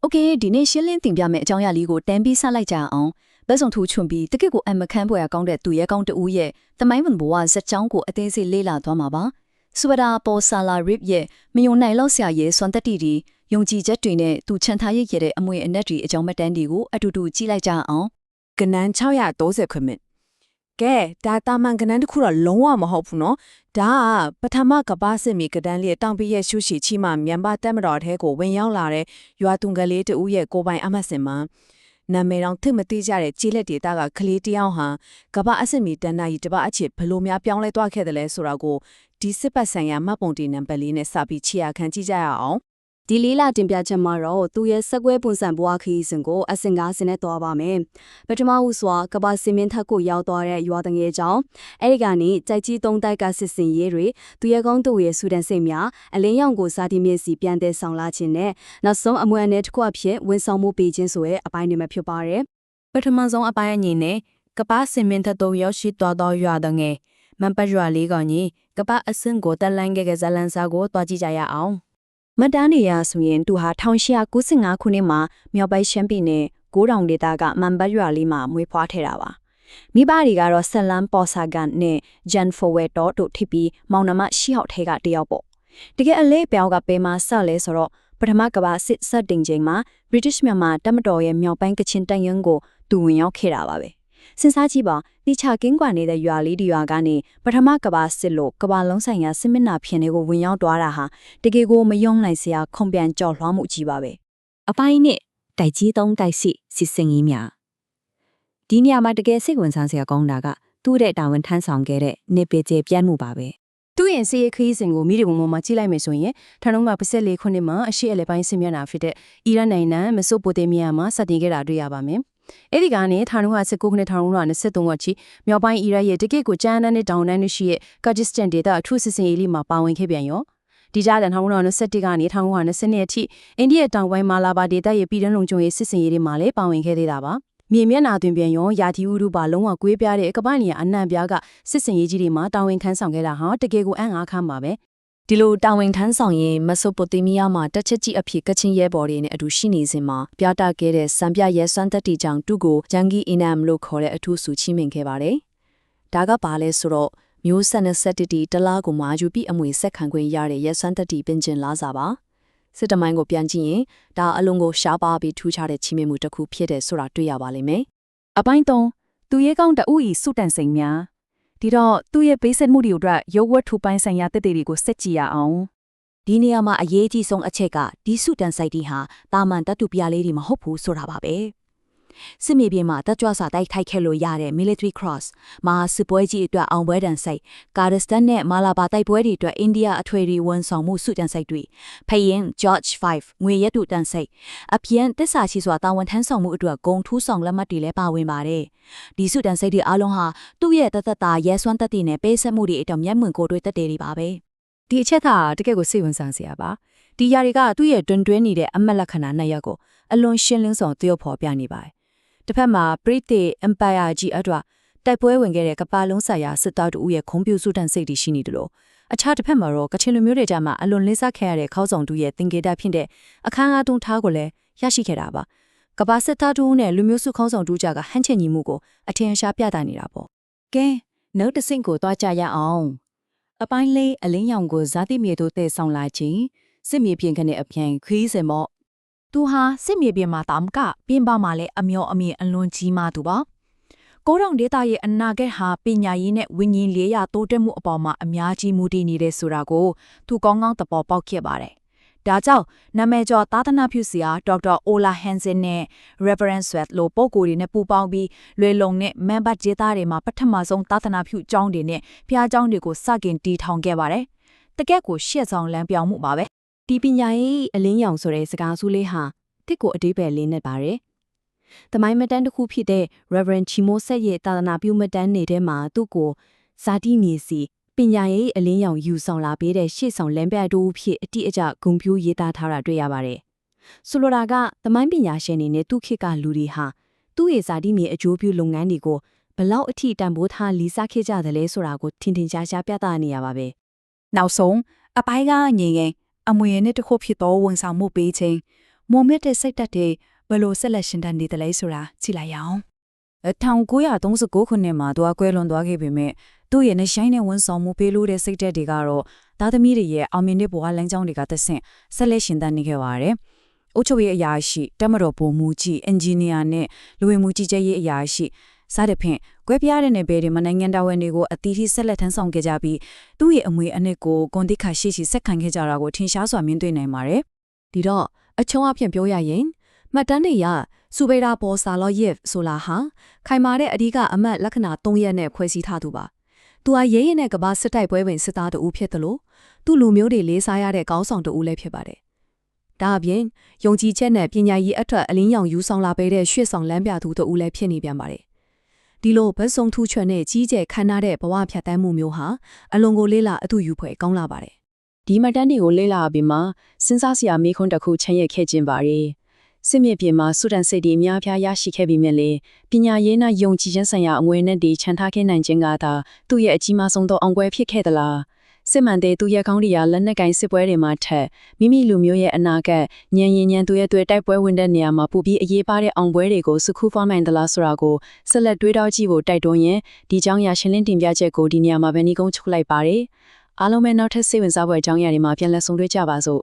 OK ဒီနေ့ရှင်းလင်းတင်ပြမယ့်အကြောင်းအရာလေးကိုတန်ပြီးဆက်လိုက်ကြအောင်ဘက်ဆောင်ထူချွန်ပြီးတကယ့်ကိုအမခန်းပွဲကောင်းတဲ့သူရဲကောင်းတူရဲ့တမိုင်းဝင်ဘဝဇက်ကြောင်းကိုအသေးစိတ်လေ့လာသွားမှာပါစဝဒါပေါ်ဆာလာရစ်ရဲ့မယုံနိုင်လောက်ဆရာရဲ့စွမ်းတက်တီတွေယုံကြည်ချက်တွေနဲ့သူချန်ထားရခဲ့တဲ့အမွေအနက်တွေအကြောင်းမတန်းတွေကိုအတူတူကြည့်လိုက်ကြအောင် ကနန်း630ခွမိကဲဒါတာမန်ကနန်းတစ်ခုတော့လုံးဝမဟုတ်ဘူးနော်ဒါကပထမကပ္ပစစ်မီကဒန်းလေးတောင်ပြည့်ရဲ့ရှုရှိချီမှမြန်မာတက်မတော်ထဲကိုဝင်ရောက်လာတဲ့ရွာတုံကလေးတူရဲ့ကိုပိုင်အမတ်စင်မှာနာမည်တော်ထိမသိကြတဲ့ကြီးလက်ဒေတာကကလေးတယောက်ဟာကပ္ပအစစ်မီတန်းနာကြီးတပအချစ်ဘလို့များပြောင်းလဲသွားခဲ့တယ်လဲဆိုတာကိုဒီစစ်ပတ်ဆိုင်ရာမှတ်ပုံတင်နံပါတ်လေးနဲ့စပြီးချီရခံကြည့်ကြရအောင်ဒီလေးလာတင်ပြချက်မှာတော့သူရဲ့စက်ကွဲပုံစံဘွားခီးစဉ်ကိုအစင်ကားစင်နဲ့တွားပါမယ်ပထမဦးစွာကဘာစင်မင်းထက်ကိုရောက်သွားတဲ့ရွာတငယ်ကြောင့်အဲဒီကနေကြိုက်ကြီးသုံးတိုက်ကစစ်စင်ရေးတွေသူရဲ့ကောင်းတို့ရဲ့ဆူဒန်စိတ်များအလင်းရောင်ကိုစာတီမျက်စီပြန်တဲ့ဆောင်လာခြင်းနဲ့နောက်ဆုံးအမွေအနှစ်တစ်ခုအဖြစ်ဝန်ဆောင်မှုပေးခြင်းဆိုတဲ့အပိုင်းတွေမှာဖြစ်ပါတယ်ပထမဆုံးအပိုင်းအနေနဲ့ကဘာစင်မင်းထက်တို့ရောက်ရှိသွားသောရွာတငယ်မန်ပရွာလေးကောင်ကြီးကဘာအစင်ကိုတက်လန်းခဲ့တဲ့ဇလန်စာကိုတွားကြည့်ကြရအောင်မတန်းနေရဆိုရင်သူဟာ1895ခုနှစ်မှာမြောက်ပိုင်းရှမ်းပြည်နယ်ကိုးတောင်ဒေသကမန်ဘတ်ရွာလေးမှာမွေးဖွားထဲတာပါမိဘတွေကတော့ဆလန်ပေါ်ဆာဂန်နဲ့ဂျန်ဖိုဝဲတော်တို့ထိပ်ပြီးမောင်နှမရှီဟောက်ထဲကတယောက်ပေါ့တကယ်အလေးပြောင်းကပေမှာဆက်လဲဆိုတော့ပထမကဘာစစ်စတင်ချိန်မှာ British မြန်မာတပ်မတော်ရဲ့မြောက်ပိုင်းကချင်တန်ယန်းကိုသူဝင်ရောက်ခဲ့တာပါပဲစဉ်းစားကြည့်ပါတိချကင်းကွာနေတဲ့ရွာလေးဒီရွာကနေပထမကဘာစစ်လို့ကဘာလုံးဆိုင်ရာစစ်မျက်နှာပြင်တွေကိုဝင်ရောက်သွားတာဟာတကယ်ကိုမယုံနိုင်စရာခုံပြန်ကြော်လွှမ်းမှုကြီးပါပဲအပိုင်းနဲ့တိုက်ကြီးသုံးတိုက်စီစစ်စင်ကြီးများဒီနေရာမှာတကယ်စိတ်ဝင်စားစရာကောင်းတာကသူ့ရဲ့တာဝန်ထမ်းဆောင်ခဲ့တဲ့နေပေကျေပြန့်မှုပါပဲသူ့ရဲ့စေရခီးစဉ်ကိုမိဒီပုံပေါ်မှာကြည့်လိုက်မယ်ဆိုရင်ထန်လုံးကပဆက်လေးခုနှစ်မှာအရှိအလဲပိုင်းစစ်မျက်နှာဖြစ်တဲ့အီရတ်နိုင်ငံမဆိုပိုတေးမီးယားမှာစတင်ခဲ့တာတွေ့ရပါမယ်အဲ့ဒီကနေဌာနက19ခုနှစ်ဌာနက23ဝက်ချီမြောက်ပိုင်းအီရတ်ရဲ့တကယ့်ကိုကျန်းတဲ့နဲ့တောင်တန်းတွေရှိရဲ့ကာဂျစ်တန်ဒေသအထူးစစ်စင်ရေးလေးမှာပါဝင်ခဲ့ပြန်ရောဒီကြားတဲ့ဌာနက21ကနေဌာနက20အထိအိန္ဒိယတောင်ပိုင်းမာလာဘာဒေသရဲ့ပြည်တွင်းလုံခြုံရေးစစ်စင်ရေးတွေမှာလည်းပါဝင်ခဲ့သေးတာပါမြေမျက်နှာတွင်ပြန်ရောယာတီဥရုပါလုံးဝကွေးပြားတဲ့ကပ္ပလီယာအနှံ့ပြားကစစ်စင်ရေးကြီးတွေမှာတာဝန်ခံဆောင်ခဲ့တာဟာတကယ်ကိုအံ့အားခမ်းပါပဲဒီလိုတာဝန်ထမ်းဆောင်ရင်မဆိုပိုတေးမီးယားမှာတက်ချက်ကြီးအဖြစ်ကချင်ရဲဘော်တွေနဲ့အတူရှိနေစဉ်မှာပြတာခဲ့တဲ့စံပြရဲစွမ်းတက်တီကြောင့်သူ့ကိုဂျန်ဂီအီနမ်လို့ခေါ်တဲ့အထူးဆုချီးမြှင့်ခဲ့ပါတယ်။ဒါကဘာလဲဆိုတော့မျိုးဆက်နဲ့ဆက်တီတလားကိုမာယူပြီးအမွေဆက်ခံခွင့်ရတဲ့ရဲစွမ်းတက်တီပင်ကျင်လားစာပါ။စစ်တမိုင်းကိုပြန်ကြည့်ရင်ဒါအလုံးကိုရှားပါပြီးထူးခြားတဲ့ချီးမြှင့်မှုတစ်ခုဖြစ်တယ်ဆိုတာတွေ့ရပါလိမ့်မယ်။အပိုင်း3သူရဲကောင်းတဦးဤစုတန်စိန်များဒီတော့သူ့ရဲ့ပေးဆက်မှုတွေအတွက်ရုပ်ဝတ္ထုပိုင်းဆိုင်ရာတည်တည်တွေကိုစက်ကြည့်ရအောင်ဒီနေရာမှာအရေးကြီးဆုံးအချက်ကဒီစုတန်ဆိုင်တီဟာတာမန်တတူပြလေးတွေမဟုတ်ဘူးဆိုတာပါပဲစစ်မြေပြင်မှာတက်ကြွစွာတိုက်ခိုက်ခဲ့လို့ရတဲ့ military cross မှာစစ်ပွဲကြီးအတွက်အောင်ပွဲတန်ဆိုင်ကာဒစတန်နဲ့မာလာဘာတိုက်ပွဲတွေအတွက်အိန္ဒိယအထွေထွေဝန်ဆောင်မှုစုတန်ဆိုင်တွေဖယင်း George 5ငွေရတုတန်ဆိုင်အပြင်တစ္ဆာရှိစွာတာဝန်ထမ်းဆောင်မှုအတွက်ဂုံထူးဆောင်လက်မှတ်တွေလည်းပါဝင်ပါတယ်ဒီစုတန်ဆိုင်တွေအားလုံးဟာသူ့ရဲ့တသက်တာရဲစွမ်းတက်တည်နဲ့ပေးဆက်မှုတွေအတွက်မျက်မှန်ကိုတွေ့တက်တယ်တွေပါပဲဒီအချက်ကတကယ့်ကိုစိတ်ဝင်စားစရာပါဒီຢာတွေကသူ့ရဲ့တွင်တွဲနေတဲ့အမတ်လက္ခဏာနှစ်ရပ်ကိုအလွန်ရှင်းလင်းစွာသရုပ်ဖော်ပြနေပါတယ်တစ်ဖက်မှာပရိသေအမ်ပါယာကြီးအတွက်တိုက်ပွဲဝင်ခဲ့တဲ့ကပ္ပလုံးဆိုင်ရာစစ်သားတို့ရဲ့ခုံပြူစုတန်စိတ်တွေရှိနေတယ်လို့အခြားတစ်ဖက်မှာတော့ကချင်လူမျိုးတွေကြားမှာအလွန်လေးစားခဲ့ရတဲ့ခေါင်းဆောင်တို့ရဲ့သင်္ကေတဖြစ်တဲ့အခမ်းအနားတွန်းထားကိုလည်းရရှိခဲ့တာပါကပ္ပစစ်သားတို့နဲ့လူမျိုးစုခေါင်းဆောင်တို့ကြားကဟန်ချက်ညီမှုကိုအထင်ရှားပြသနေတာပေါ့ကဲနောက်တစ်ဆင့်ကိုသွားကြရအောင်အပိုင်းလေးအလင်းရောင်ကိုဇာတိမြေတို့တည်ဆောင်လာခြင်းစစ်မြေပြင်ခနဲ့အပြန်ခီးစင်မော့သူဟာစစ်မြေပြင်မှာတာမကပြင်းပမှာလဲအမျောအမြင်အလွန်ကြီးမားသူပါကိုရောင်ဒေတာရဲ့အနာဂတ်ဟာပညာရေးနဲ့ဝိညာဉ်လေးရတိုးတက်မှုအပေါ်မှာအများကြီးမူတည်နေတဲ့ဆိုတာကိုသူကောင်းကောင်းသဘောပေါက်ခဲ့ပါတယ်ဒါကြောင့်နာမည်ကျော်သာသနာပြုဆရာဒေါက်တာအိုလာဟန်ဆင်နဲ့ Reverend Sweat လို့ပုဂ္ဂိုလ်တွေနဲ့ပူးပေါင်းပြီးလွယ်လုံနဲ့မန်ဘတ်ဒေတာတွေမှာပထမဆုံးသာသနာပြုကျောင်းတွေနဲ့ဖျားကျောင်းတွေကိုစတင်တည်ထောင်ခဲ့ပါတယ်တကယ့်ကိုရှေ့ဆောင်လမ်းပြောင်းမှုပါပဲဒီပညာရေးအလင်းရောင်ဆိုတဲ့စကားစုလေးဟာတစ်ကိုအတိပယ်လေးနဲ့ပါတယ်။တမိုင်းမတန်းတစ်ခုဖြစ်တဲ့ Reverend Chimo Set ရဲ့သာသနာပြုမတန်းနေတဲ့မှာသူ့ကိုဇာတိမြေစီပညာရေးအလင်းရောင်ယူဆောင်လာပေးတဲ့ရှေ့ဆောင်လမ်းပြတိုးဖြစ်အတိအကျဂုဏ်ပြုရေးသားထားတာတွေ့ရပါတယ်။ဆိုလိုတာကတမိုင်းပညာရှင်တွေနဲ့သူ့ခေတ်ကလူတွေဟာသူ့ရဲ့ဇာတိမြေအကျိုးပြုလုပ်ငန်းတွေကိုဘလောက်အထိတန်ဖိုးထားလီစားခဲ့ကြတယ်လဲဆိုတာကိုထင်ထင်ရှားရှားပြသနေရပါပဲ။နောက်ဆုံးအပိုင်းကငြိမ်ငြိမ်အမွေနဲ့တစ်ခုဖြစ်သောဝန်ဆောင်မှုပေးခြင်း မော်မက်တဲ့စိတ်တက်တွေဘယ်လိုဆက်လက်ရှင်တန်နေတယ်လဲဆိုတာကြည့်လိုက်ရအောင်1939ခုနှစ်မှာသူကွဲလွန်သွားခဲ့ပေမဲ့သူ့ရဲ့နှဆိုင်တဲ့ဝန်ဆောင်မှုပေးလို့တဲ့စိတ်တက်တွေကတော့သားသမီးတွေရဲ့အောင်မြင်တဲ့ဘဝလမ်းကြောင်းတွေကသက်ဆင့်ဆက်လက်ရှင်တန်နေခဲ့ပါတယ်။အုတ်ချုပ်ရေးအရာရှိတမတော်ပုံမှုကြီးအင်ဂျင်နီယာနဲ့လူဝင်မှုကြီးကြပ်ရေးအရာရှိစားတဲ့ဖြင့်ကွဲပြားတဲ့နယ်ပယ်တွေမှာနိုင်ငံတော်ဝန်တွေကိုအတီးထိဆက်လက်ထမ်းဆောင်ခဲ့ကြပြီးသူ့ရဲ့အမွေအနှစ်ကိုဂွန်တိခါရှိရှိဆက်ခံခဲ့ကြတာကိုထင်ရှားစွာမြင်တွေ့နိုင်ပါတယ်။ဒီတော့အချုံအဖြစ်ပြောရရင်မှတ်တမ်းတွေရစူဘေရာပေါ်ဆာလော့ယက်ဆိုလာဟာခိုင်မာတဲ့အဓိကအမတ်လက္ခဏာ3ရက်နဲ့ဖွဲ့စည်းထားသူပါ။သူဟာရဲရဲနဲ့ကဘာစစ်တိုက်ပွဲဝင်စစ်သားတဦးဖြစ်တယ်လို့သူ့လူမျိုးတွေလေးစားရတဲ့ကောင်းဆောင်တဦးလည်းဖြစ်ပါတယ်။ဒါအပြင်ယုံကြည်ချက်နဲ့ပညာရေးအထွတ်အလင်းရောင်ယူဆောင်လာပေးတဲ့ရွှေ့ဆောင်လမ်းပြသူတဦးလည်းဖြစ်နေပြန်ပါတယ်။ဒီလိုဘတ်စုံထူးချွန်တဲ့ကြီးကျယ်ခမ်းနားတဲ့ဘဝဖြတ်သန်းမှုမျိုးဟာအလွန်ကိုလေးလာအတူယူဖွယ်ကောင်းလာပါတယ်။ ဒီမှတ်တမ်းတွေကိုလေ့လာပြီးမှစဉ်းစားစရာမေးခွန်းတစ်ခုချန်ရက်ခဲ့ခြင်းပါတယ်စစ်မြေပြင်မှာစုတန်စိတ်တွေအများပြားရရှိခဲ့ပြီးမြဲလေပညာရေးနဲ့ယုံကြည်ခြင်းဆိုင်ရာအငွေနဲ့တွေချန်ထားခဲ့နိုင်ခြင်းကသာသူ့ရဲ့အကြီးမားဆုံးသောအောင်ပွဲဖြစ်ခဲ့သလားစစ်မှန်တဲ့သူရဲ့ကောင်းတရားလက်နက်ကိုင်စစ်ပွဲတွေမှာထက်မိမိလူမျိုးရဲ့အနာဂတ်ဉာဏ်ရည်ဉာဏ်သူရဲ့တွေ့တိုက်ပွဲဝင်တဲ့နေရာမှာပိုပြီးအရေးပါတဲ့အောင်ပွဲတွေကိုစုခုဖွားနိုင်သလားဆိုတာကိုဆက်လက်တွေးတောကြည့်ဖို့တိုက်တွန်းရင်ဒီကြောင်းရရှင်းလင်းတင်ပြချက်ကိုဒီနေရာမှာပဲနှီးကုန်းချုပ်လိုက်ပါတယ်အားလုံးပဲနောက်ထပ်စိတ်ဝင်စားဖွယ်အကြောင်းအရာတွေမှာပြန်လည်ဆုံတွေ့ကြပါစို့